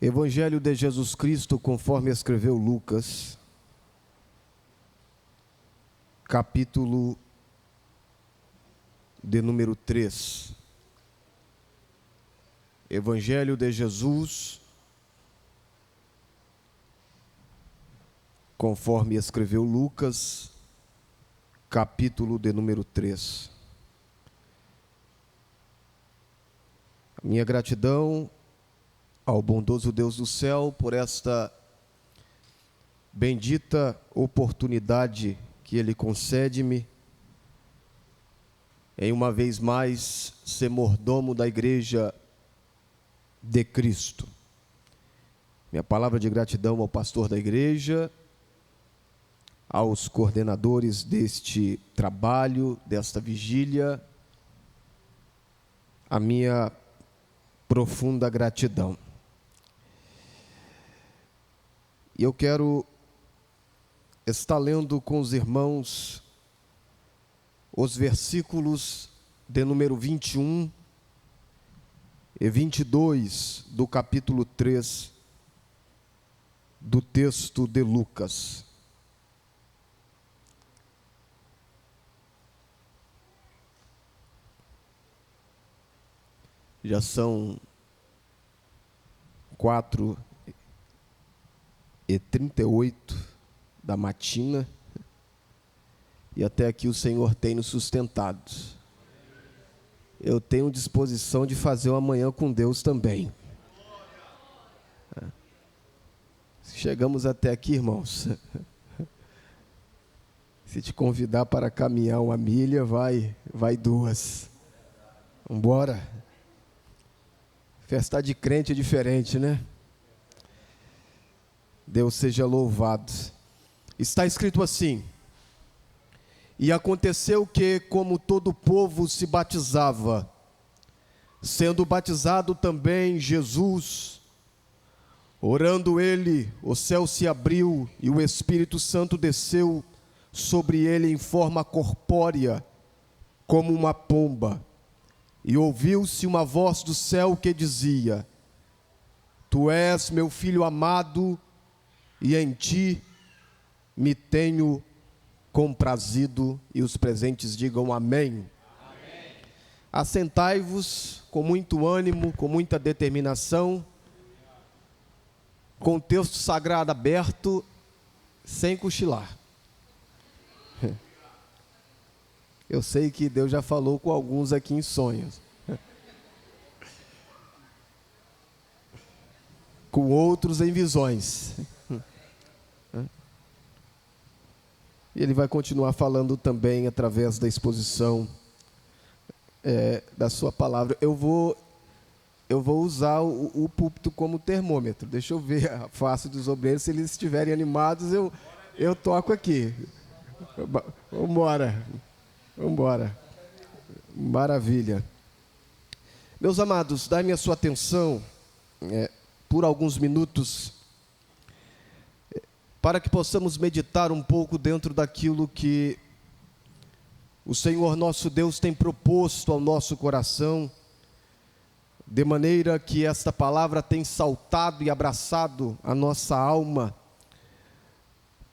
Evangelho de Jesus Cristo, conforme escreveu Lucas, capítulo de número 3. Evangelho de Jesus, conforme escreveu Lucas, capítulo de número 3. A minha gratidão ao bondoso Deus do céu por esta bendita oportunidade que Ele concede-me em uma vez mais ser mordomo da Igreja de Cristo. Minha palavra de gratidão ao pastor da igreja, aos coordenadores deste trabalho, desta vigília, a minha profunda gratidão. E eu quero estar lendo com os irmãos os versículos de número 21 e 22 do capítulo 3 do texto de Lucas. Já são 4h38 da matina, e até aqui o Senhor tem nos sustentado. Eu tenho disposição de fazer uma manhã com Deus também. Chegamos até aqui, irmãos. Se te convidar para caminhar uma milha, vai 2. Vamos embora. Festa de crente é diferente, né? Deus seja louvado. Está escrito assim: e aconteceu que, como todo o povo se batizava, sendo batizado também Jesus, orando ele, o céu se abriu e o Espírito Santo desceu sobre ele em forma corpórea, como uma pomba. E ouviu-se uma voz do céu que dizia: Tu és meu filho amado, e em ti me tenho comprazido. E os presentes digam amém. Amém. Assentai-vos com muito ânimo, com muita determinação, com o texto sagrado aberto, sem cochilar. Eu sei que Deus já falou com alguns aqui em sonhos. Com outros em visões. E Ele vai continuar falando também através da exposição da sua palavra. Eu vou usar o púlpito como termômetro. Deixa eu ver a face dos obreiros. Se eles estiverem animados, eu toco aqui. Vamos embora. Maravilha. Meus amados, dai-me a sua atenção por alguns minutos, para que possamos meditar um pouco dentro daquilo que o Senhor nosso Deus tem proposto ao nosso coração, de maneira que esta palavra tem saltado e abraçado a nossa alma,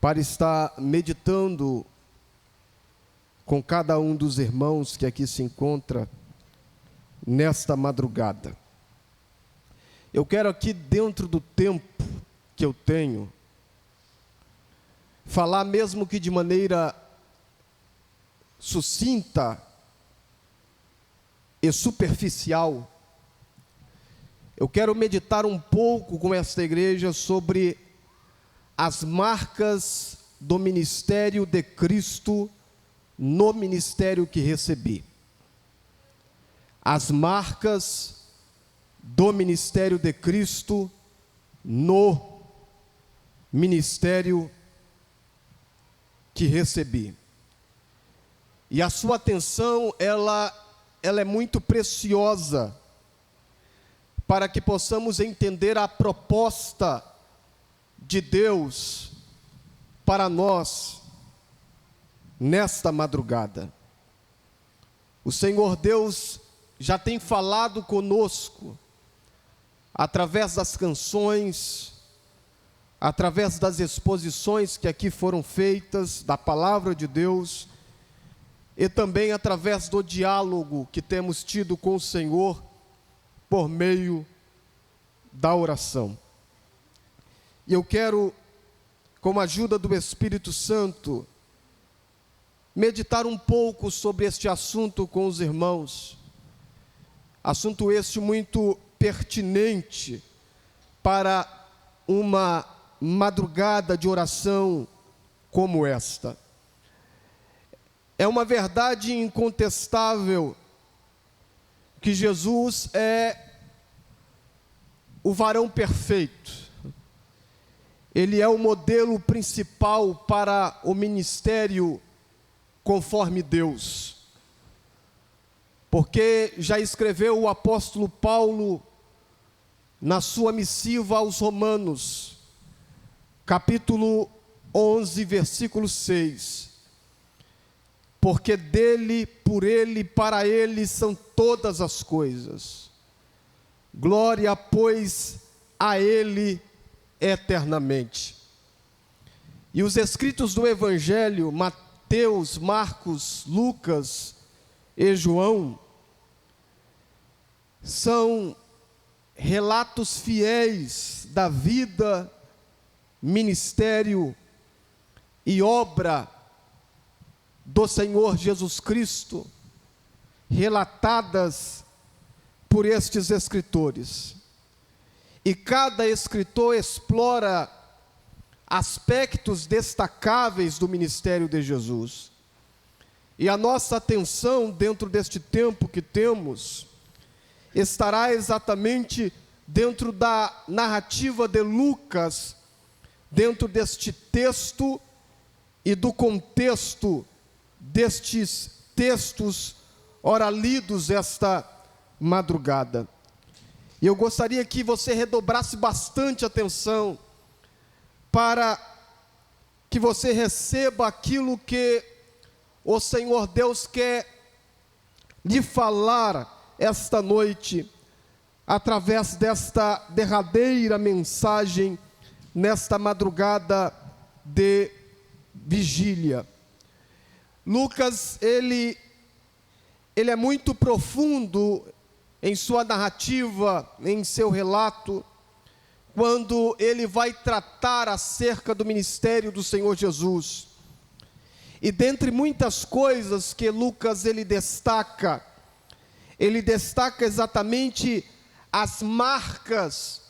para estar meditando com cada um dos irmãos que aqui se encontra nesta madrugada. Eu quero aqui, dentro do tempo que eu tenho, falar, mesmo que de maneira sucinta e superficial. Eu quero meditar um pouco com esta igreja sobre as marcas do ministério de Cristo no ministério que recebi. As marcas do ministério de Cristo no ministério que recebi. E a sua atenção, ela é muito preciosa, para que possamos entender a proposta de Deus para nós nesta madrugada. O Senhor Deus já tem falado conosco através das canções, através das exposições que aqui foram feitas, da palavra de Deus, e também através do diálogo que temos tido com o Senhor por meio da oração. E eu quero, com a ajuda do Espírito Santo, meditar um pouco sobre este assunto com os irmãos. Assunto este muito pertinente para uma madrugada de oração como esta. É uma verdade incontestável que Jesus é o varão perfeito. Ele é o modelo principal para o ministério conforme Deus. Porque já escreveu o apóstolo Paulo na sua missiva aos Romanos, capítulo 11, versículo 6. Porque dele, por ele, para ele são todas as coisas. Glória, pois, a ele eternamente. E os escritos do Evangelho, Mateus, Marcos, Lucas e João, são relatos fiéis da vida, ministério e obra do Senhor Jesus Cristo, relatadas por estes escritores. E cada escritor explora aspectos destacáveis do ministério de Jesus. E a nossa atenção dentro deste tempo que temos estará exatamente dentro da narrativa de Lucas, dentro deste texto e do contexto destes textos ora lidos esta madrugada. E eu gostaria que você redobrasse bastante atenção para que você receba aquilo que o Senhor Deus quer lhe falar esta noite, através desta derradeira mensagem, nesta madrugada de vigília. Lucas, ele é muito profundo em sua narrativa, em seu relato, quando ele vai tratar acerca do ministério do Senhor Jesus. E dentre muitas coisas que Lucas ele destaca exatamente as marcas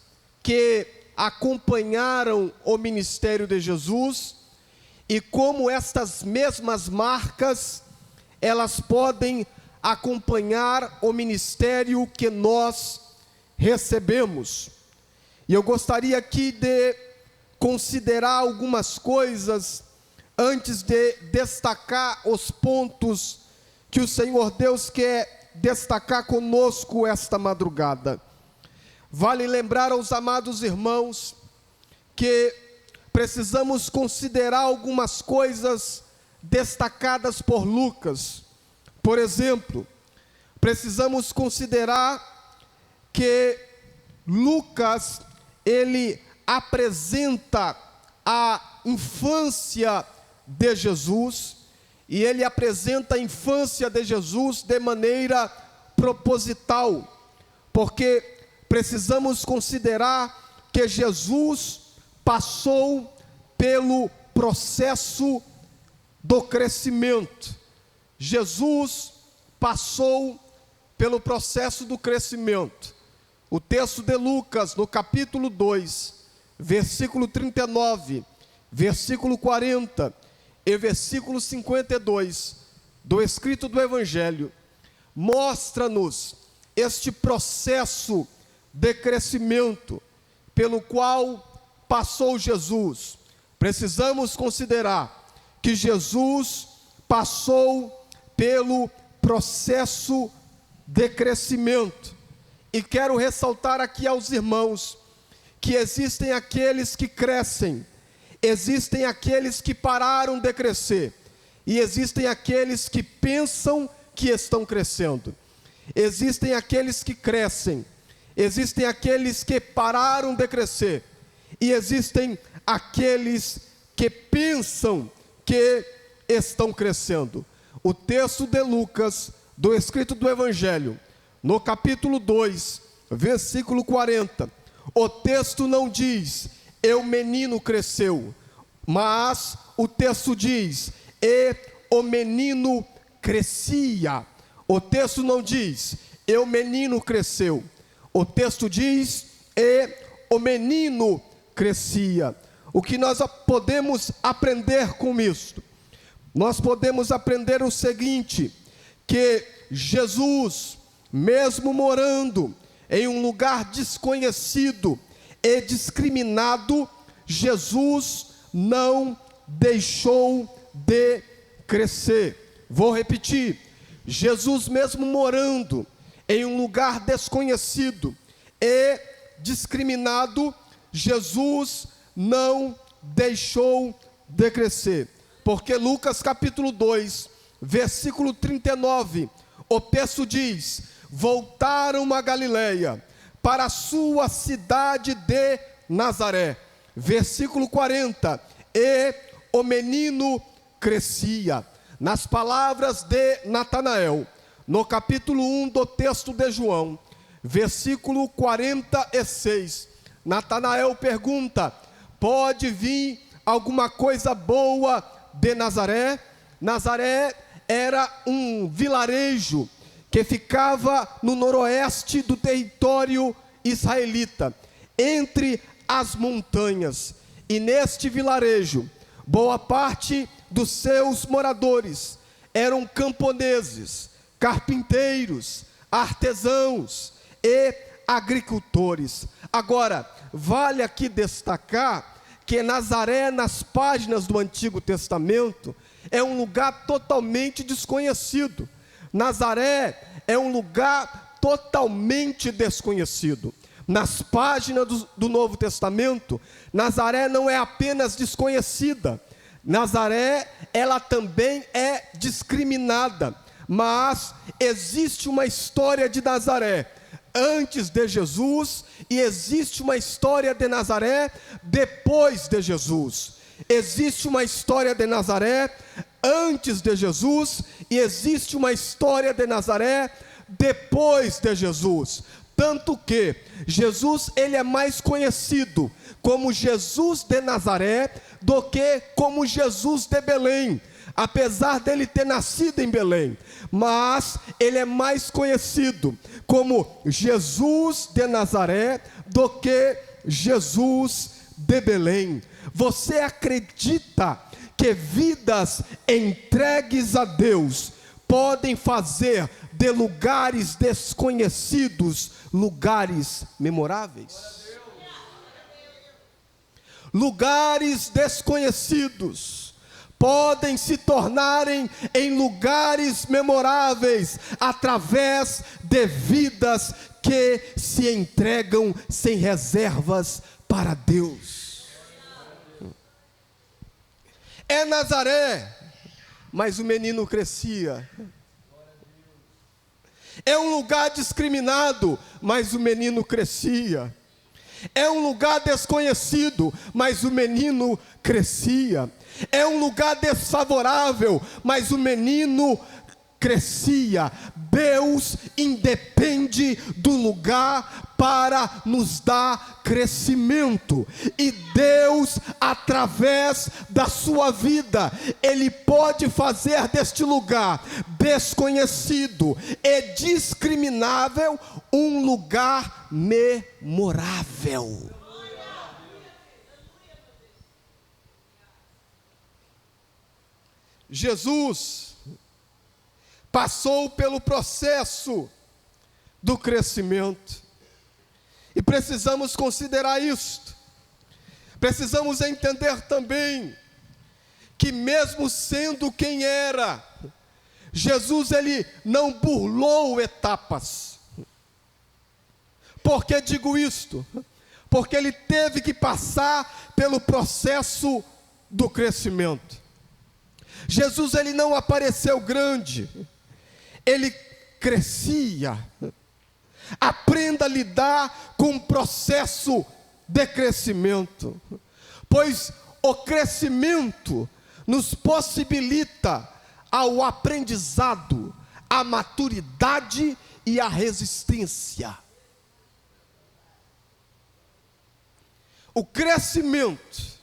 que acompanharam o ministério de Jesus e como estas mesmas marcas, elas podem acompanhar o ministério que nós recebemos. E eu gostaria aqui de considerar algumas coisas antes de destacar os pontos que o Senhor Deus quer destacar conosco esta madrugada. Vale lembrar aos amados irmãos que precisamos considerar algumas coisas destacadas por Lucas. Por exemplo, precisamos considerar que Lucas, ele apresenta a infância de Jesus, e ele apresenta a infância de Jesus de maneira proposital, porque precisamos considerar que Jesus passou pelo processo do crescimento. Jesus passou pelo processo do crescimento. O texto de Lucas, no capítulo 2, versículo 39, versículo 40 e versículo 52, do escrito do Evangelho, mostra-nos este processo de crescimento pelo qual passou Jesus. Precisamos considerar que Jesus passou pelo processo de crescimento. E quero ressaltar aqui aos irmãos que existem aqueles que crescem, existem aqueles que pararam de crescer, e existem aqueles que pensam que estão crescendo. Existem aqueles que crescem, Existem aqueles que pararam de crescer, e existem aqueles que pensam que estão crescendo. O texto de Lucas, do escrito do Evangelho, no capítulo 2, versículo 40, o texto não diz, e o menino cresceu, mas o texto diz, e o menino crescia. O texto não diz, e o menino cresceu. O texto diz, e o menino crescia. O que nós podemos aprender com isto? Nós podemos aprender o seguinte, que Jesus, mesmo morando em um lugar desconhecido e discriminado, Jesus não deixou de crescer. Vou repetir, Jesus mesmo morando em um lugar desconhecido e discriminado, Jesus não deixou de crescer. Porque Lucas capítulo 2, versículo 39, o texto diz, voltaram a Galileia, para a sua cidade de Nazaré. Versículo 40, e o menino crescia. Nas palavras de Natanael, no capítulo 1 do texto de João, versículo 46, Natanael pergunta, pode vir alguma coisa boa de Nazaré? Nazaré era um vilarejo que ficava no noroeste do território israelita, entre as montanhas. E neste vilarejo, boa parte dos seus moradores eram camponeses, carpinteiros, artesãos e agricultores. Agora, vale aqui destacar que Nazaré, nas páginas do Antigo Testamento, é um lugar totalmente desconhecido. Nazaré é um lugar totalmente desconhecido. Nas páginas do Novo Testamento, Nazaré não é apenas desconhecida, Nazaré, ela também é discriminada. Mas existe uma história de Nazaré antes de Jesus e existe uma história de Nazaré depois de Jesus. Existe uma história de Nazaré antes de Jesus e existe uma história de Nazaré depois de Jesus. Tanto que Jesus, ele é mais conhecido como Jesus de Nazaré do que como Jesus de Belém. Apesar dele ter nascido em Belém, mas ele é mais conhecido como Jesus de Nazaré do que Jesus de Belém. Você acredita que vidas entregues a Deus podem fazer de lugares desconhecidos lugares memoráveis? Lugares desconhecidos podem se tornarem em lugares memoráveis através de vidas que se entregam sem reservas para Deus. É Nazaré, mas o menino crescia. É um lugar discriminado, mas o menino crescia. É um lugar desconhecido, mas o menino crescia. É um lugar desfavorável, mas o menino crescia. Deus independe do lugar para nos dar crescimento. E Deus, através da sua vida, Ele pode fazer deste lugar desconhecido e discriminável um lugar memorável. Jesus passou pelo processo do crescimento. E precisamos considerar isto. Precisamos entender também que mesmo sendo quem era, Jesus, ele não burlou etapas. Por que digo isto? Porque ele teve que passar pelo processo do crescimento. Jesus, ele não apareceu grande, ele crescia. Aprenda a lidar com o processo de crescimento, pois o crescimento nos possibilita ao aprendizado, a maturidade e a resistência. O crescimento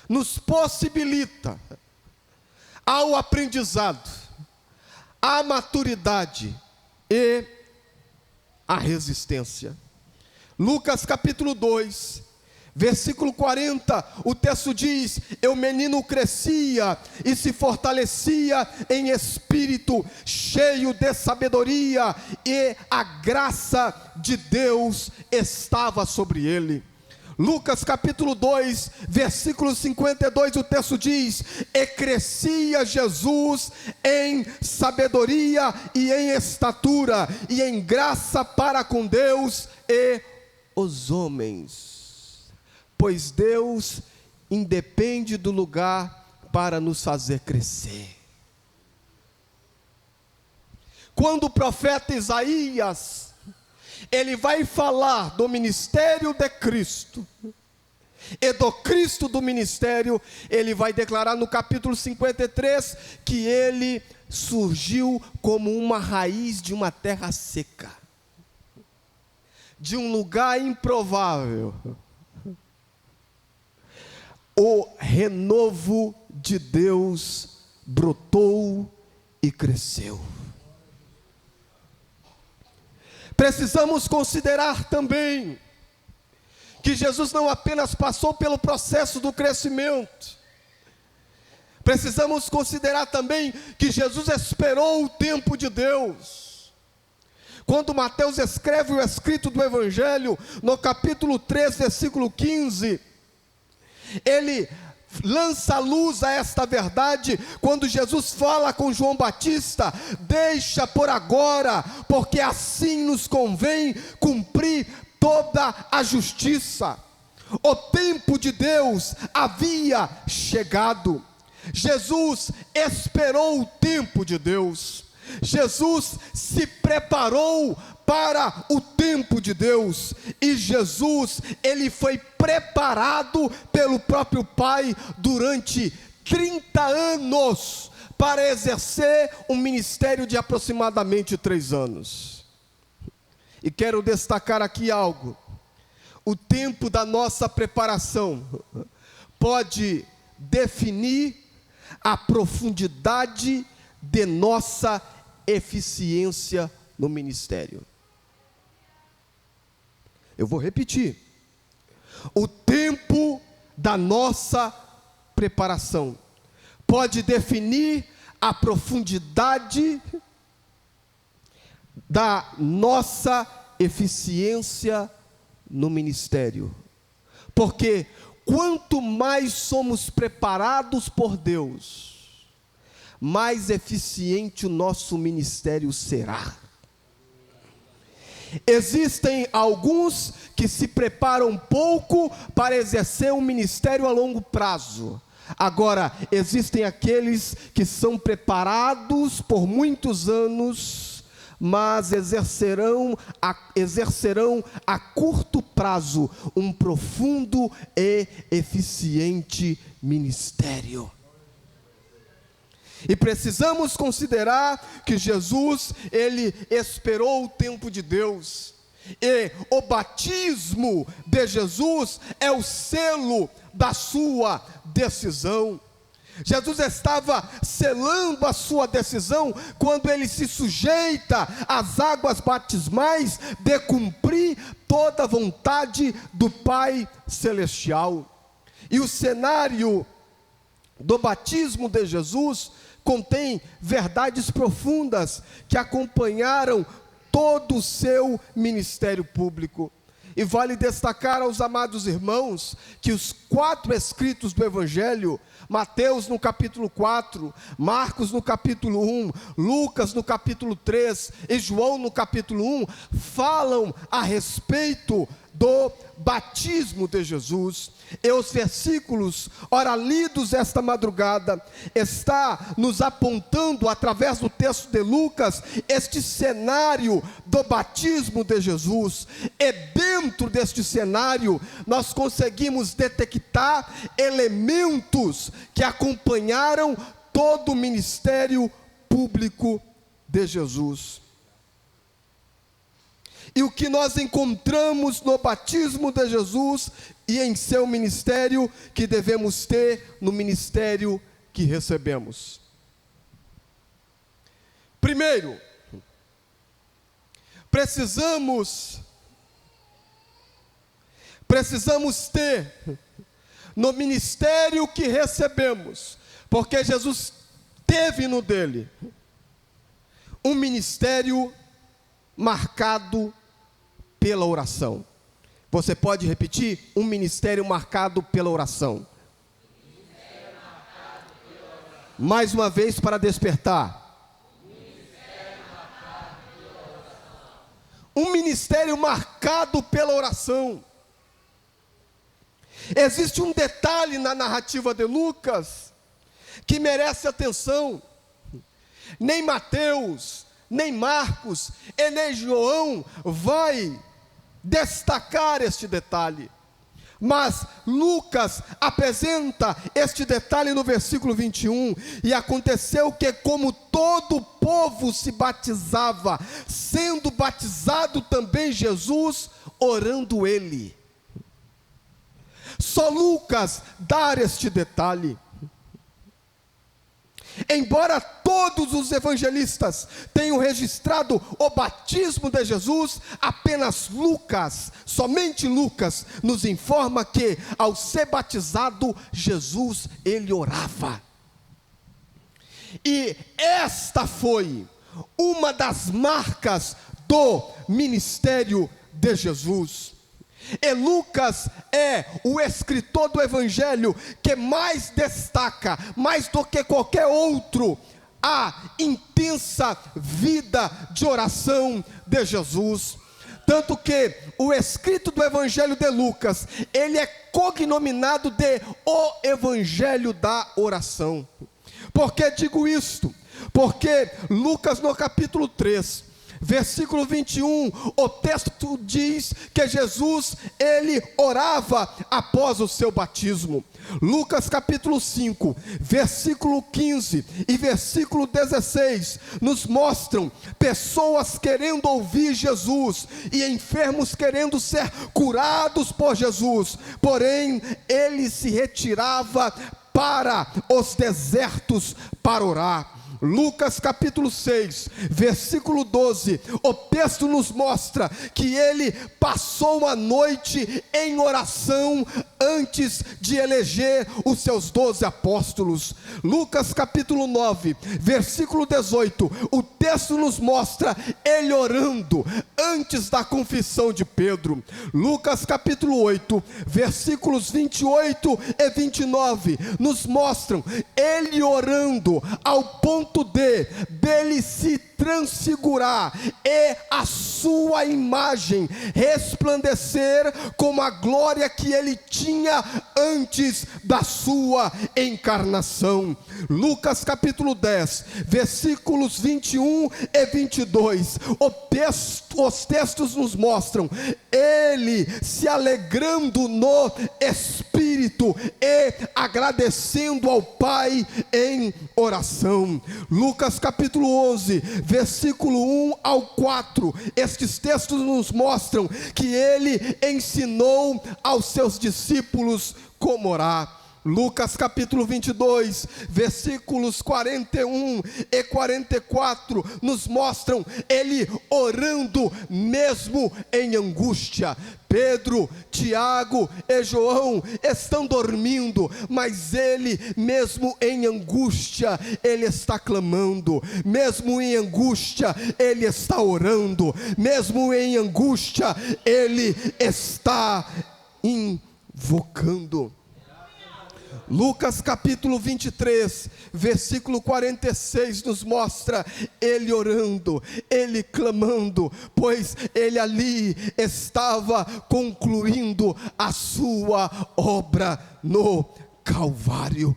nos possibilita ao aprendizado, a maturidade e a resistência. Lucas capítulo 2, versículo 40, o texto diz: e o menino crescia e se fortalecia em espírito, cheio de sabedoria, e a graça de Deus estava sobre ele. Lucas capítulo 2, versículo 52, o texto diz: e crescia Jesus em sabedoria e em estatura, e em graça para com Deus e os homens. Pois Deus independe do lugar para nos fazer crescer. Quando o profeta Isaías, ele vai falar do ministério de Cristo, e do Cristo do ministério, ele vai declarar no capítulo 53, que ele surgiu como uma raiz de uma terra seca, de um lugar improvável. O renovo de Deus brotou e cresceu. Precisamos considerar também que Jesus não apenas passou pelo processo do crescimento, precisamos considerar também que Jesus esperou o tempo de Deus. Quando Mateus escreve o escrito do Evangelho, no capítulo 3, versículo 15, ele lança a luz a esta verdade, quando Jesus fala com João Batista: deixa por agora, porque assim nos convém cumprir toda a justiça. O tempo de Deus havia chegado. Jesus esperou o tempo de Deus. Jesus se preparou para o tempo de Deus, e Jesus, ele foi preparado pelo próprio Pai durante 30 anos, para exercer um ministério de aproximadamente 3 anos. E quero destacar aqui algo: o tempo da nossa preparação pode definir a profundidade de nossa eficiência no ministério. Eu vou repetir: o tempo da nossa preparação pode definir a profundidade da nossa eficiência no ministério. Porque quanto mais somos preparados por Deus, mais eficiente o nosso ministério será. Existem alguns que se preparam pouco para exercer um ministério a longo prazo. Agora, existem aqueles que são preparados por muitos anos, mas exercerão a curto prazo um profundo e eficiente ministério. E precisamos considerar que Jesus, ele esperou o tempo de Deus, e o batismo de Jesus é o selo da sua decisão. Jesus estava selando a sua decisão quando ele se sujeita às águas batismais de cumprir toda a vontade do Pai Celestial. E o cenário do batismo de Jesus contém verdades profundas que acompanharam todo o seu ministério público. E vale destacar aos amados irmãos que os 4 escritos do Evangelho, Mateus no capítulo 4, Marcos no capítulo 1, Lucas no capítulo 3 e João no capítulo 1, falam a respeito do batismo de Jesus. E os versículos, ora lidos esta madrugada, está nos apontando, através do texto de Lucas, este cenário do batismo de Jesus. E dentro deste cenário, nós conseguimos detectar elementos que acompanharam todo o ministério público de Jesus. E o que nós encontramos no batismo de Jesus e em seu ministério, que devemos ter no ministério que recebemos. Primeiro, precisamos ter no ministério que recebemos, porque Jesus teve no dele um ministério marcado pela oração. Você pode repetir? Um ministério marcado pela oração. Mais uma vez para despertar. Um ministério marcado pela oração. Existe um detalhe na narrativa de Lucas que merece atenção. Nem Mateus, nem Marcos e nem João vai destacar este detalhe, mas Lucas apresenta este detalhe no versículo 21, e aconteceu que, como todo o povo se batizava, sendo batizado também Jesus, orando ele. Só Lucas dá este detalhe. Embora todos os evangelistas tenham registrado o batismo de Jesus, apenas Lucas, somente Lucas, nos informa que, ao ser batizado, Jesus, ele orava. E esta foi uma das marcas do ministério de Jesus. E Lucas é o escritor do evangelho que mais destaca, mais do que qualquer outro, a intensa vida de oração de Jesus. Tanto que o escrito do evangelho de Lucas, ele é cognominado de o evangelho da oração. Por que digo isto? Porque Lucas, no capítulo 3, versículo 21, o texto diz que Jesus, ele orava após o seu batismo. Lucas capítulo 5, versículo 15 e versículo 16, nos mostram pessoas querendo ouvir Jesus, e enfermos querendo ser curados por Jesus, porém, ele se retirava para os desertos para orar. Lucas capítulo 6, versículo 12, o texto nos mostra que ele passou a noite em oração antes de eleger os seus 12 apóstolos. Lucas capítulo 9, versículo 18, o texto nos mostra ele orando antes da confissão de Pedro. Lucas capítulo 8, versículos 28 e 29, nos mostram ele orando ao ponto dele se transfigurar e a sua imagem resplandecer como a glória que ele tinha antes da sua encarnação. Lucas capítulo 10, versículos 21 e 22, os textos nos mostram ele se alegrando no Espírito e agradecendo ao Pai em oração. Lucas capítulo 11, versículo 1 ao 4, estes textos nos mostram que ele ensinou aos seus discípulos como orar. Lucas capítulo 22, versículos 41 e 44, nos mostram ele orando mesmo em angústia. Pedro, Tiago e João estão dormindo, mas ele, mesmo em angústia, ele está clamando, mesmo em angústia, ele está orando, mesmo em angústia, ele está invocando. Lucas capítulo 23, versículo 46 nos mostra ele orando, ele clamando, pois ele ali estava concluindo a sua obra no Calvário.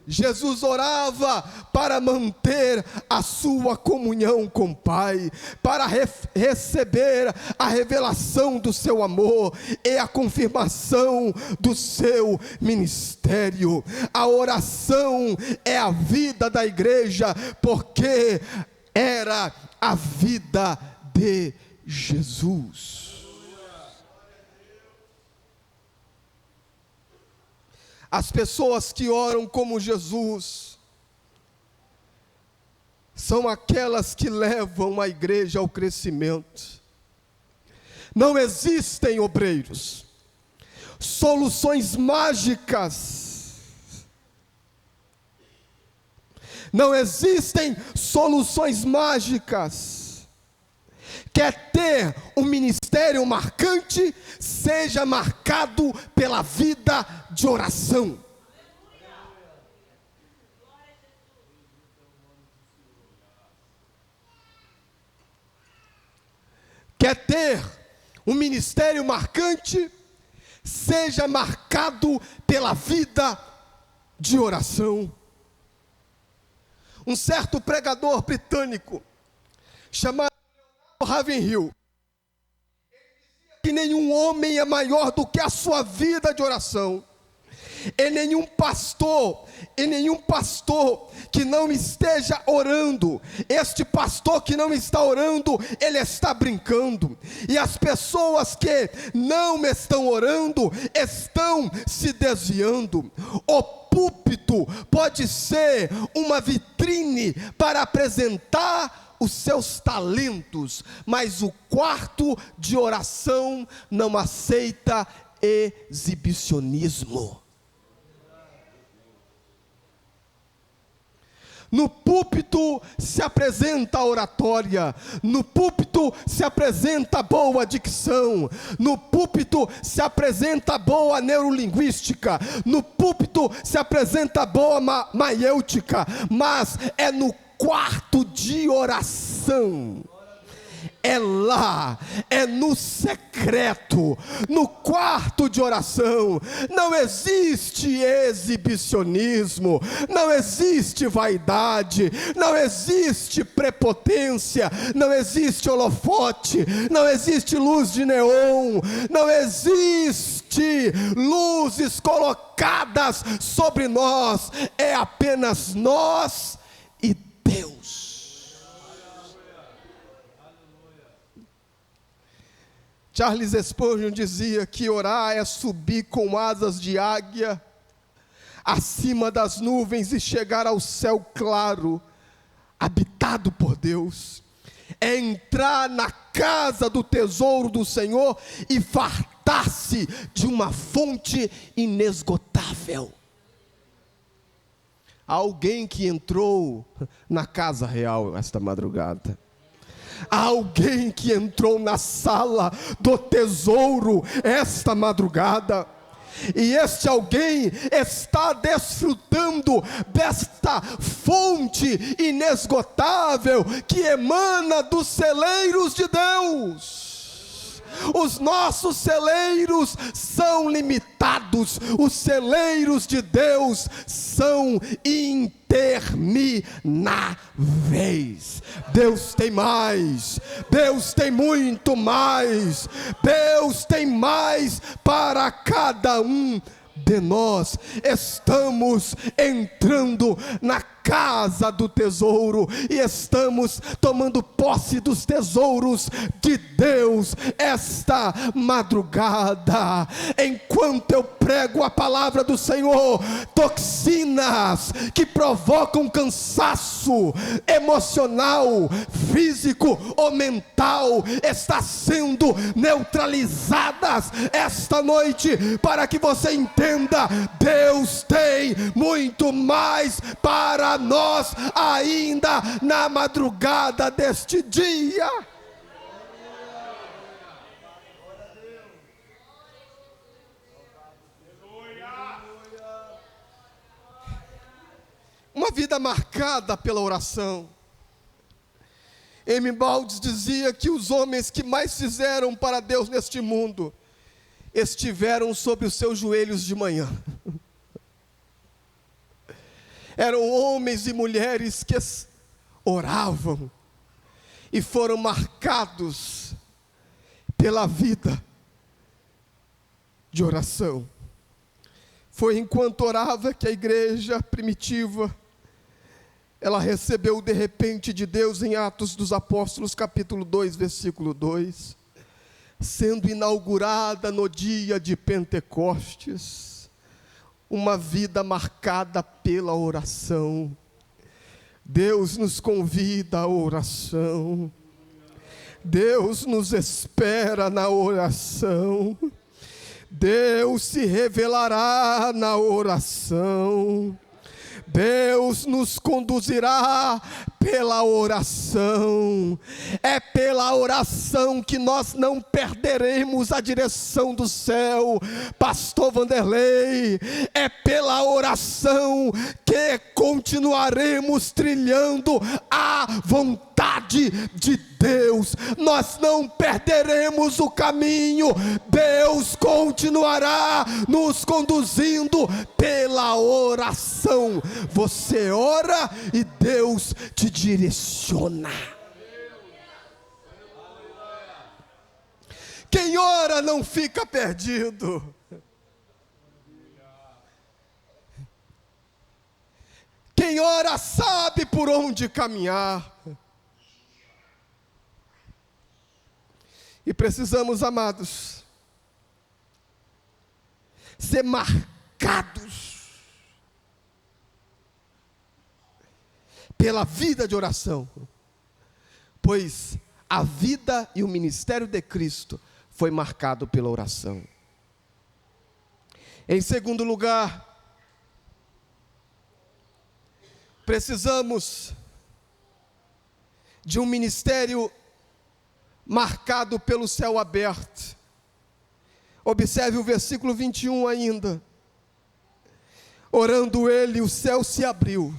Jesus orava para manter a sua comunhão com o Pai, para receber a revelação do seu amor e a confirmação do seu ministério. A oração é a vida da igreja, porque era a vida de Jesus. As pessoas que oram como Jesus são aquelas que levam a igreja ao crescimento. Não existem obreiros, soluções mágicas. Não existem soluções mágicas. Quer ter um ministério marcante? Seja marcado pela vida de oração. Quer ter um ministério marcante? Seja marcado pela vida de oração. Um certo pregador britânico, chamado Ravenhill, que nenhum homem é maior do que a sua vida de oração. E nenhum pastor que não esteja orando, este pastor que não está orando, ele está brincando. E as pessoas que não estão orando, estão se desviando. O púlpito pode ser uma vitrine para apresentar os seus talentos, mas o quarto de oração não aceita exibicionismo. No púlpito se apresenta a oratória, no púlpito se apresenta a boa dicção, no púlpito se apresenta a boa neurolinguística, no púlpito se apresenta a boa maiêutica, mas é no quarto de oração, é lá, é no secreto, no quarto de oração. Não existe exibicionismo, não existe vaidade, não existe prepotência, não existe holofote, não existe luz de neon, não existe luzes colocadas sobre nós, é apenas nós e Deus. Charles Spurgeon dizia que orar é subir com asas de águia acima das nuvens e chegar ao céu claro, habitado por Deus. É entrar na casa do tesouro do Senhor e fartar-se de uma fonte inesgotável. Há alguém que entrou na casa real esta madrugada. Há alguém que entrou na sala do tesouro esta madrugada. E este alguém está desfrutando desta fonte inesgotável que emana dos celeiros de Deus. Os nossos celeiros são limitados, os celeiros de Deus são intermináveis. Deus tem mais, Deus tem muito mais, Deus tem mais para cada um de nós. Estamos entrando na casa do tesouro e estamos tomando posse dos tesouros de Deus esta madrugada. Enquanto eu prego a palavra do Senhor, toxinas que provocam cansaço emocional, físico ou mental está sendo neutralizadas esta noite, para que você entenda: Deus tem muito mais para nós ainda na madrugada deste dia. vida marcada pela oração. Amy Baldes dizia que os homens que mais fizeram para Deus neste mundo estiveram sobre os seus joelhos de manhã. Eram homens e mulheres que oravam e foram marcados pela vida de oração. Foi enquanto orava que a igreja primitiva, ela recebeu de repente de Deus em Atos dos Apóstolos, capítulo 2, versículo 2, sendo inaugurada no dia de Pentecostes, uma vida marcada pela oração. Deus nos convida à oração. Deus nos espera na oração. Deus se revelará na oração. Deus nos conduzirá pela oração. É pela oração que nós não perderemos a direção do céu, pastor Vanderlei. É pela oração que continuaremos trilhando a vontade de Deus. Nós não perderemos o caminho. Deus continuará nos conduzindo pela oração. Você ora e Deus te direciona. Quem ora não fica perdido. Quem ora sabe por onde caminhar. E precisamos, amados, ser marcados pela vida de oração, pois a vida e o ministério de Cristo foi marcado pela oração. Em segundo lugar, precisamos de um ministério marcado pelo céu aberto. Observe o versículo 21 ainda. Orando ele, o céu se abriu.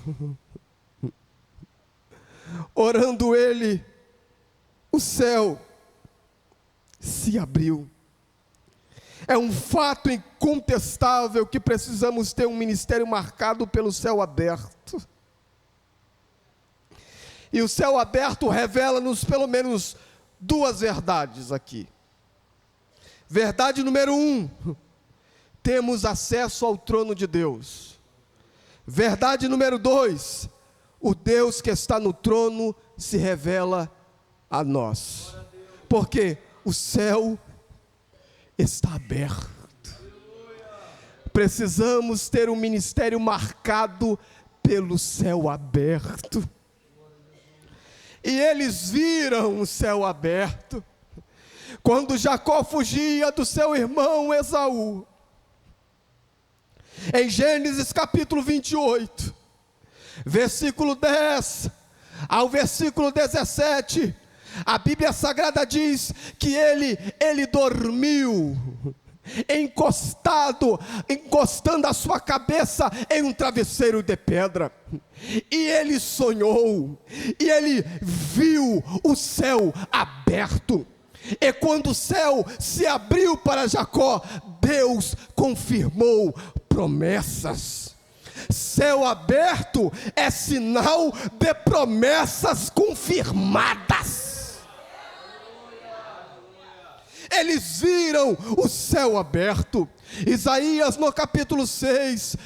Orando ele, o céu se abriu. É um fato incontestável que precisamos ter um ministério marcado pelo céu aberto. E o céu aberto revela-nos pelo menos duas verdades aqui. Verdade número 1, temos acesso ao trono de Deus. Verdade número 2, o Deus que está no trono se revela a nós. Porque o céu está aberto. Precisamos ter um ministério marcado pelo céu aberto. E eles viram o céu aberto quando Jacó fugia do seu irmão Esaú. Em Gênesis capítulo 28, versículo 10 ao versículo 17, a Bíblia Sagrada diz que ele dormiu encostando a sua cabeça em um travesseiro de pedra. E ele sonhou, e ele viu o céu aberto. E quando o céu se abriu para Jacó, Deus confirmou promessas. Céu aberto é sinal de promessas confirmadas. Eles viram o céu aberto. Isaías no capítulo 6,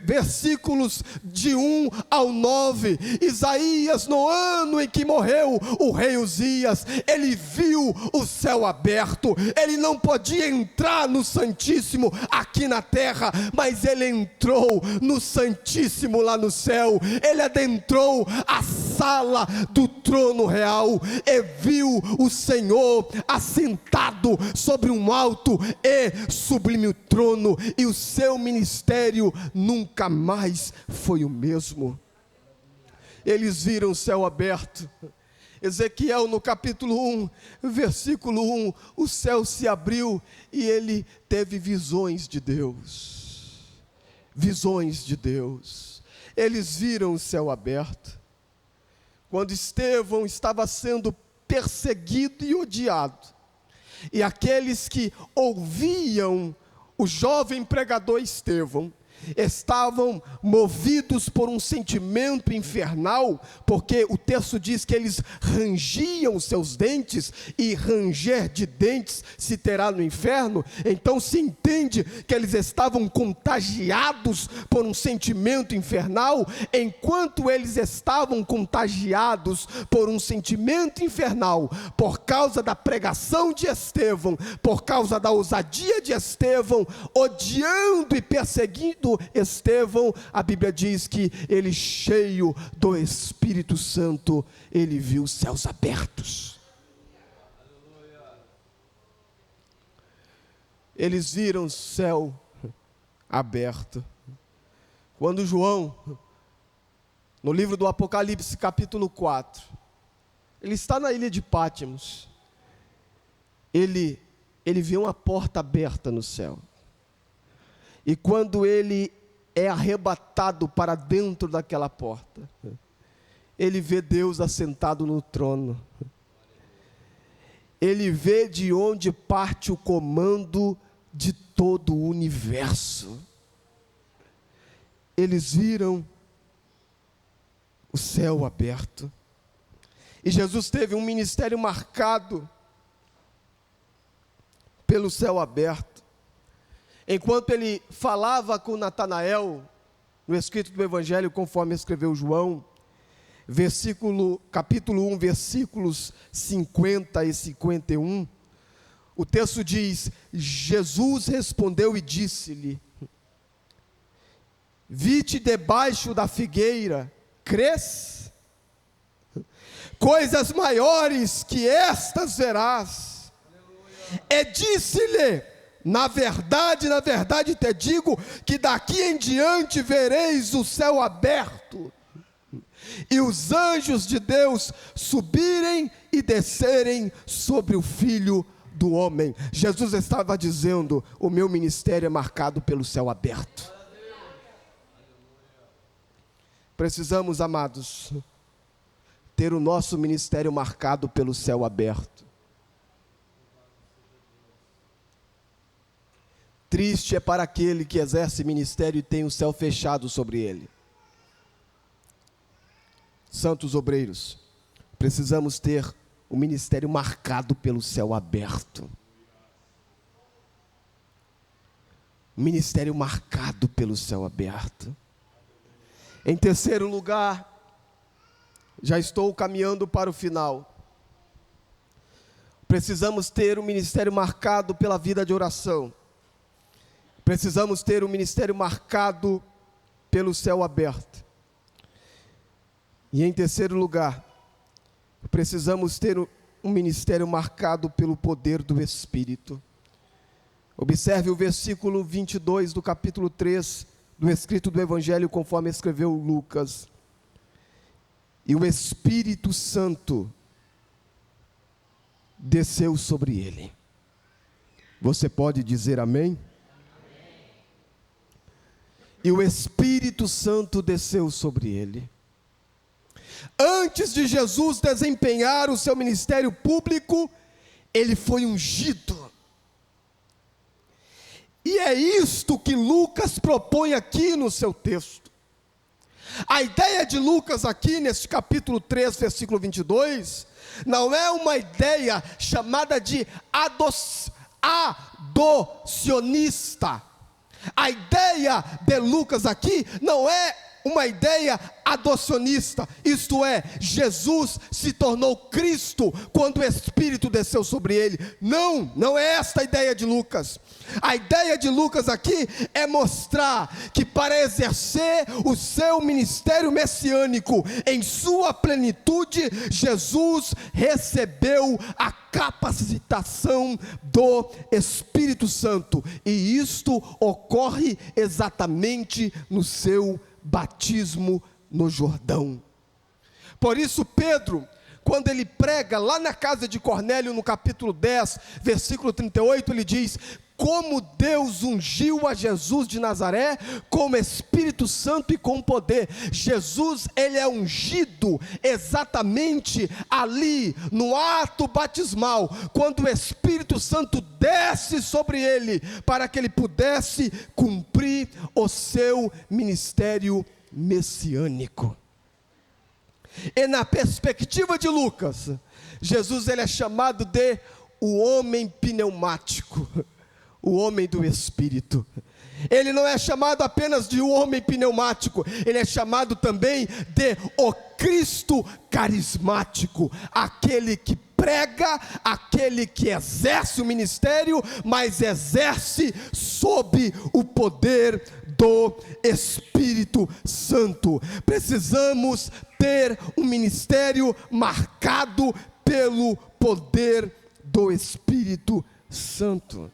versículos de 1 ao 9, Isaías no ano em que morreu o rei Uzias, ele viu o céu aberto. Ele não podia entrar no Santíssimo aqui na terra, mas ele entrou no Santíssimo lá no céu. Ele adentrou a sala do trono real e viu o Senhor assentado sobre um alto e sublime trono, e o seu ministério nunca mais foi o mesmo. Eles viram o céu aberto. Ezequiel no capítulo 1, versículo 1, o céu se abriu e ele teve visões de Deus. Visões de Deus. eles viram o céu aberto. Quando Estevão estava sendo perseguido e odiado, e aqueles que ouviam o jovem pregador Estevão estavam movidos por um sentimento infernal, porque o texto diz que eles rangiam os seus dentes, e ranger de dentes se terá no inferno. Então se entende que eles estavam contagiados por um sentimento infernal. Enquanto eles estavam contagiados por um sentimento infernal, por causa da pregação de Estevão, por causa da ousadia de Estevão, odiando e perseguindo Estevão, a Bíblia diz que ele, cheio do Espírito Santo, ele viu os céus abertos. Eles viram o céu aberto. Quando João, no livro do Apocalipse, capítulo 4, ele está na ilha de Pátimos, ele vê uma porta aberta no céu. E quando ele é arrebatado para dentro daquela porta, ele vê Deus assentado no trono. Ele vê de onde parte o comando de todo o universo. Eles viram o céu aberto. E Jesus teve um ministério marcado pelo céu aberto. Enquanto ele falava com Natanael, no escrito do Evangelho, conforme escreveu João, capítulo 1, versículos 50 e 51, o texto diz: Jesus respondeu e disse-lhe: vi-te debaixo da figueira, crês? Coisas maiores que estas verás. E disse-lhe: na verdade te digo que daqui em diante vereis o céu aberto e os anjos de Deus subirem e descerem sobre o Filho do Homem. Jesus estava dizendo: o meu ministério é marcado pelo céu aberto. Precisamos, amados, ter o nosso ministério marcado pelo céu aberto. Triste é para aquele que exerce ministério e tem o céu fechado sobre ele. Santos obreiros, precisamos ter o ministério marcado pelo céu aberto. Ministério marcado pelo céu aberto. Em terceiro lugar, já estou caminhando para o final. Precisamos ter um ministério marcado pela vida de oração. Precisamos ter um ministério marcado pelo céu aberto. E em terceiro lugar, precisamos ter um ministério marcado pelo poder do Espírito. Observe o versículo 22 do capítulo 3 do escrito do Evangelho, conforme escreveu Lucas. E o Espírito Santo desceu sobre ele. Você pode dizer amém? E o Espírito Santo desceu sobre ele. Antes de Jesus desempenhar o seu ministério público, ele foi ungido. E é isto que Lucas propõe aqui no seu texto. A ideia de Lucas aqui, neste capítulo 3, versículo 22, não é uma ideia chamada de adocionista. A ideia de Lucas aqui não é uma ideia adocionista, isto é, Jesus se tornou Cristo quando o Espírito desceu sobre ele. Não é esta a ideia de Lucas. A ideia de Lucas aqui é mostrar que para exercer o seu ministério messiânico em sua plenitude, Jesus recebeu a capacitação do Espírito Santo, e isto ocorre exatamente no seu batismo no Jordão. Por isso Pedro, quando ele prega lá na casa de Cornélio, no capítulo 10, versículo 38, ele diz: como Deus ungiu a Jesus de Nazaré com o Espírito Santo e com poder. Jesus, ele é ungido exatamente ali, no ato batismal, quando o Espírito Santo desce sobre ele, para que ele pudesse cumprir o seu ministério messiânico. E na perspectiva de Lucas, Jesus, ele é chamado de o homem pneumático, o homem do Espírito. Ele não é chamado apenas de o homem pneumático, ele é chamado também de o Cristo carismático, aquele que prega, aquele que exerce o ministério, mas exerce sob o poder do Espírito Santo. Precisamos ter um ministério marcado pelo poder do Espírito Santo.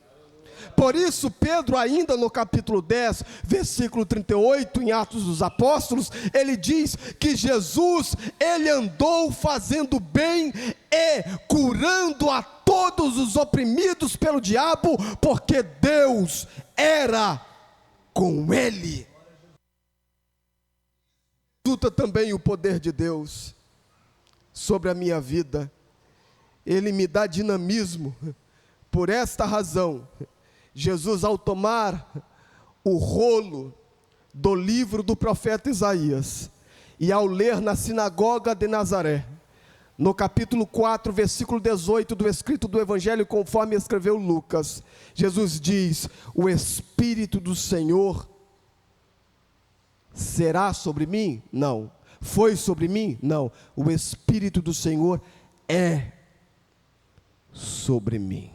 Por isso, Pedro, ainda no capítulo 10, versículo 38, em Atos dos Apóstolos, ele diz que Jesus, ele andou fazendo bem e curando a todos os oprimidos pelo diabo, porque Deus era com ele. Tuta também o poder de Deus sobre a minha vida. Ele me dá dinamismo. Por esta razão, Jesus, ao tomar o rolo do livro do profeta Isaías, e ao ler na sinagoga de Nazaré, no capítulo 4, versículo 18 do escrito do Evangelho, conforme escreveu Lucas, Jesus diz: o Espírito do Senhor será sobre mim? Não. Foi sobre mim? Não. O Espírito do Senhor é sobre mim.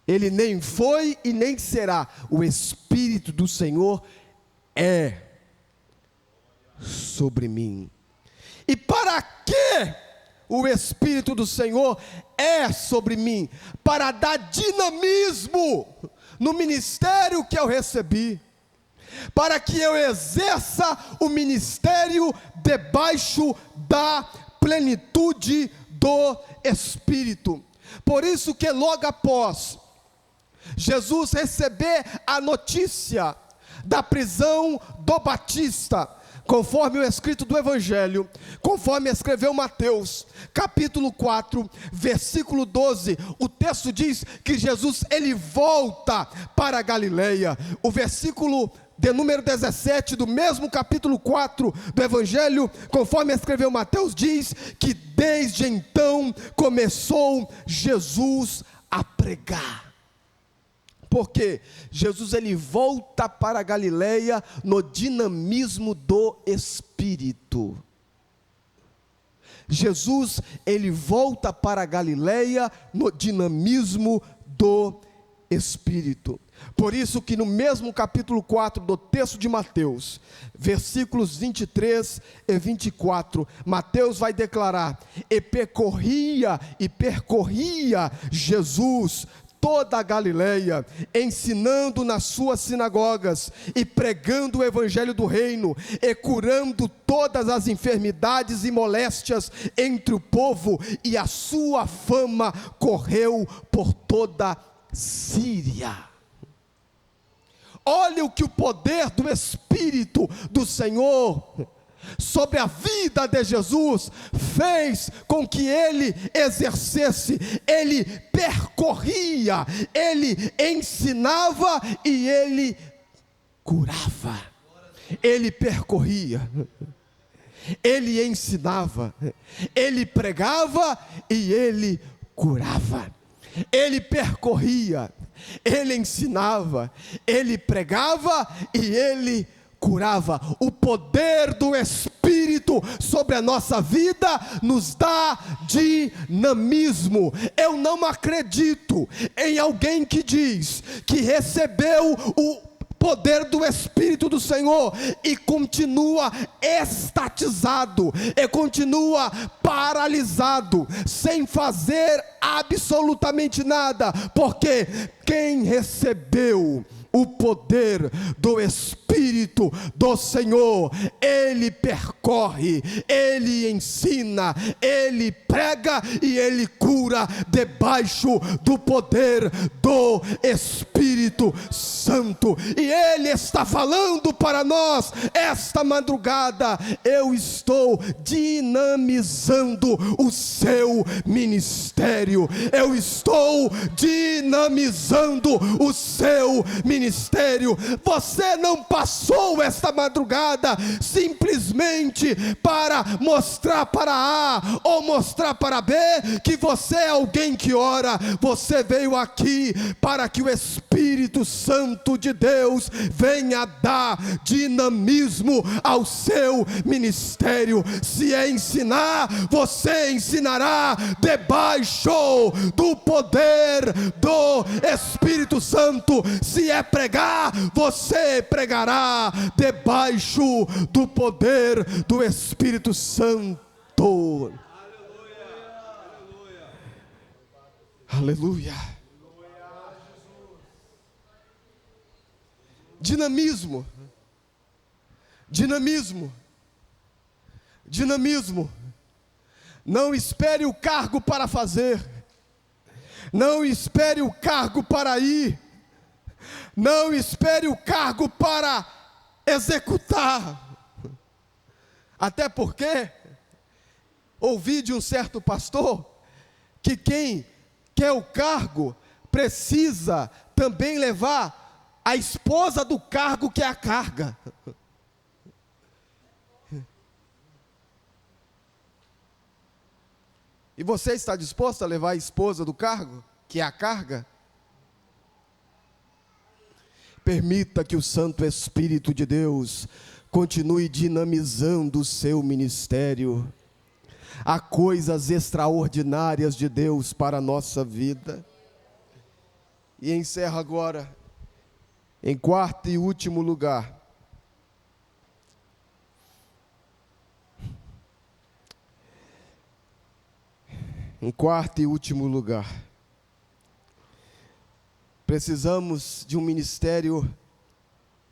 Ele nem foi e nem será. O Espírito do Senhor é sobre mim. E para que o Espírito do Senhor é sobre mim? Para dar dinamismo no ministério que eu recebi, para que eu exerça o ministério debaixo da plenitude do Espírito. Por isso que logo após Jesus receber a notícia da prisão do Batista, conforme o escrito do Evangelho, conforme escreveu Mateus, capítulo 4, versículo 12, o texto diz que Jesus, ele volta para a Galileia. O versículo de número 17, do mesmo capítulo 4 do Evangelho, conforme escreveu Mateus, diz que desde então começou Jesus a pregar. Porque Jesus, ele volta para a Galileia no dinamismo do Espírito. Jesus, ele volta para a Galileia no dinamismo do Espírito. Por isso que no mesmo capítulo 4 do texto de Mateus, versículos 23 e 24, Mateus vai declarar: e percorria Jesus toda a Galileia, ensinando nas suas sinagogas e pregando o evangelho do reino e curando todas as enfermidades e moléstias entre o povo, e a sua fama correu por toda a Síria. Olha o que o poder do Espírito do Senhor sobre a vida de Jesus fez com que ele exercesse. Ele percorria, ele ensinava e ele curava. Ele percorria, ele ensinava, ele pregava e ele curava. Ele percorria, ele ensinava, ele pregava e ele curava. O poder do Espírito sobre a nossa vida nos dá dinamismo. Eu não acredito em alguém que diz que recebeu o poder do Espírito do Senhor e continua estatizado, e continua paralisado, sem fazer absolutamente nada, porque quem recebeu o poder do Espírito do Senhor, ele percorre, ele ensina, ele prega e ele cura debaixo do poder do Espírito Santo. E ele está falando para nós esta madrugada: eu estou dinamizando o seu ministério, eu estou dinamizando o seu ministério. Você não passou esta madrugada simplesmente para mostrar para A ou mostrar para B que você é alguém que ora. Você veio aqui para que o Espírito Santo de Deus venha dar dinamismo ao seu ministério. Se é ensinar, você ensinará debaixo do poder do Espírito Santo. Se é pregar, você pregará debaixo do poder do Espírito Santo. Aleluia. Dinamismo. Dinamismo. Dinamismo. Não espere o cargo para fazer. Não espere o cargo para ir. Não espere o cargo para executar. Até porque ouvi de um certo pastor que quem quer o cargo precisa também levar a esposa do cargo, que é a carga. E você está disposto a levar a esposa do cargo, que é a carga? Permita que o Santo Espírito de Deus continue dinamizando o seu ministério. Há coisas extraordinárias de Deus para a nossa vida. E encerro agora, em quarto e último lugar. Em quarto e último lugar. Precisamos de um ministério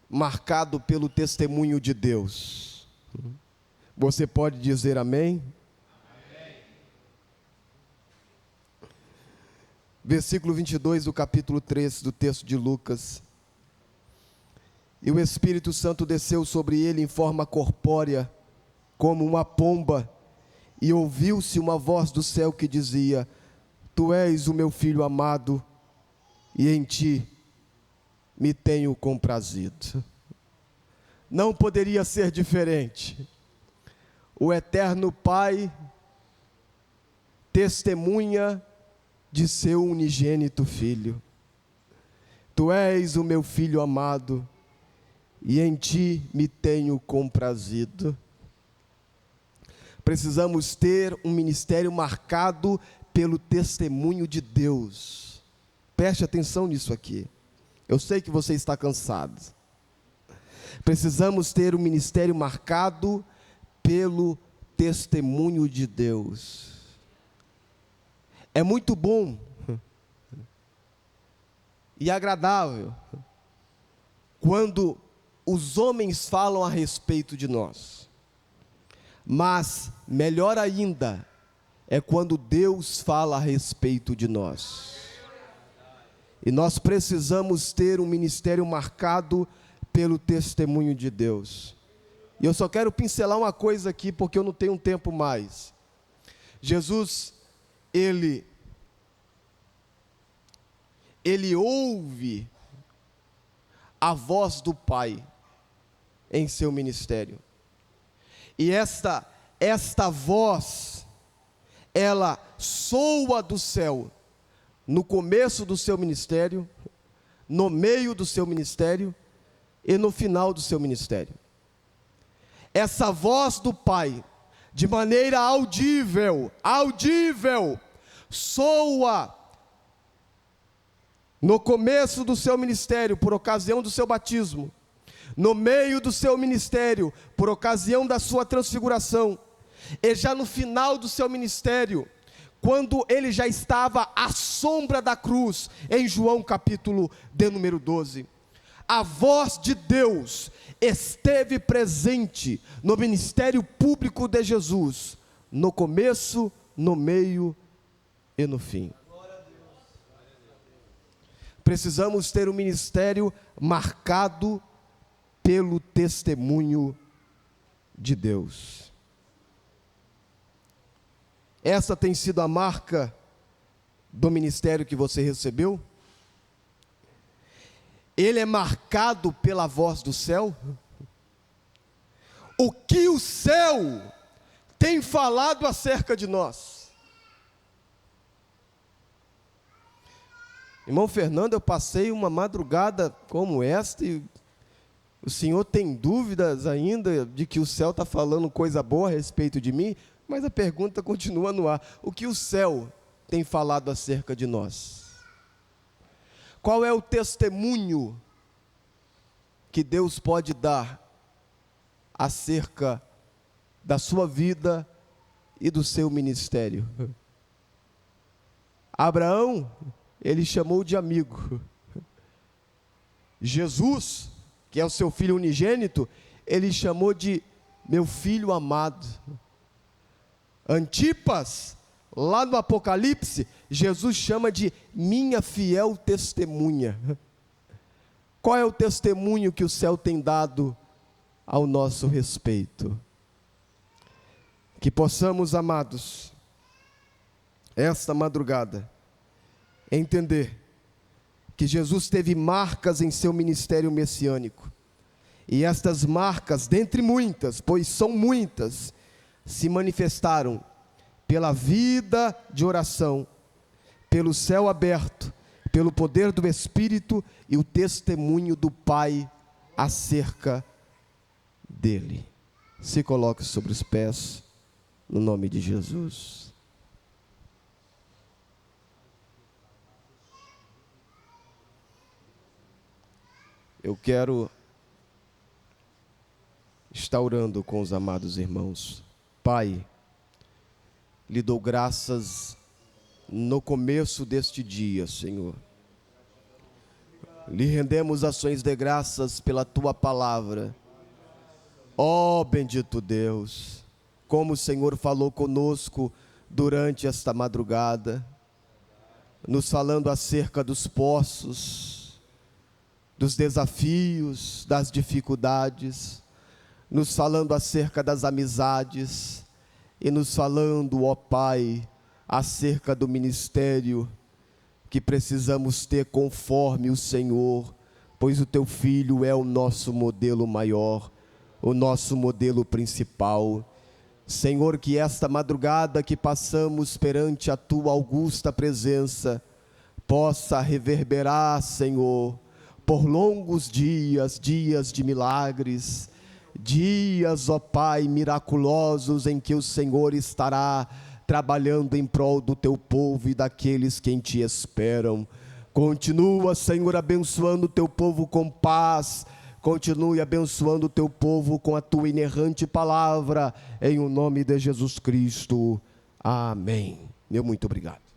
marcado pelo testemunho de Deus. Você pode dizer amém? Amém. Versículo 22 do capítulo 3 do texto de Lucas. E o Espírito Santo desceu sobre ele em forma corpórea, como uma pomba, e ouviu-se uma voz do céu que dizia: Tu és o meu filho amado, e em ti me tenho comprazido. Não poderia ser diferente. O eterno Pai testemunha de seu unigênito Filho. Tu és o meu filho amado, e em ti me tenho comprazido. Precisamos ter um ministério marcado pelo testemunho de Deus. Preste atenção nisso aqui. Eu sei que você está cansado. Precisamos ter um ministério marcado pelo testemunho de Deus. É muito bom e agradável quando os homens falam a respeito de nós. Mas melhor ainda é quando Deus fala a respeito de nós. E nós precisamos ter um ministério marcado pelo testemunho de Deus. E eu só quero pincelar uma coisa aqui, porque eu não tenho tempo mais. Jesus, ele ouve a voz do Pai em seu ministério. E esta voz, ela soa do céu, no começo do seu ministério, no meio do seu ministério e no final do seu ministério. Essa voz do Pai, de maneira audível, soa no começo do seu ministério, por ocasião do seu batismo, no meio do seu ministério, por ocasião da sua transfiguração, e já no final do seu ministério, quando ele já estava à sombra da cruz, em João capítulo de número 12, a voz de Deus esteve presente no ministério público de Jesus, no começo, no meio e no fim. Precisamos ter um ministério marcado pelo testemunho de Deus. Essa tem sido a marca do ministério que você recebeu? Ele é marcado pela voz do céu? O que o céu tem falado acerca de nós? Irmão Fernando, eu passei uma madrugada como esta e o senhor tem dúvidas ainda de que o céu está falando coisa boa a respeito de mim? Mas a pergunta continua no ar. O que o céu tem falado acerca de nós? Qual é o testemunho que Deus pode dar acerca da sua vida e do seu ministério? Abraão, ele chamou de amigo. Jesus, que é o seu filho unigênito, ele chamou de meu filho amado. Antipas, lá no Apocalipse, Jesus chama de minha fiel testemunha. Qual é o testemunho que o céu tem dado ao nosso respeito? Que possamos, amados, esta madrugada, entender que Jesus teve marcas em seu ministério messiânico, e estas marcas, dentre muitas, pois são muitas, se manifestaram pela vida de oração, pelo céu aberto, pelo poder do Espírito e o testemunho do Pai acerca dele. Se coloque sobre os pés, no nome de Jesus. Eu quero estar orando com os amados irmãos. Pai, lhe dou graças no começo deste dia, Senhor. Lhe rendemos ações de graças pela Tua palavra. Ó bendito Deus, como o Senhor falou conosco durante esta madrugada, nos falando acerca dos poços, dos desafios, das dificuldades, nos falando acerca das amizades, e nos falando, ó Pai, acerca do ministério que precisamos ter conforme o Senhor, pois o Teu Filho é o nosso modelo maior, o nosso modelo principal. Senhor, que esta madrugada que passamos perante a Tua augusta presença, possa reverberar, Senhor, por longos dias, dias de milagres, dias, ó Pai, miraculosos em que o Senhor estará trabalhando em prol do Teu povo e daqueles que em Ti esperam. Continua, Senhor, abençoando o Teu povo com paz, continue abençoando o Teu povo com a Tua inerrante palavra, em o nome de Jesus Cristo. Amém. Meu muito obrigado.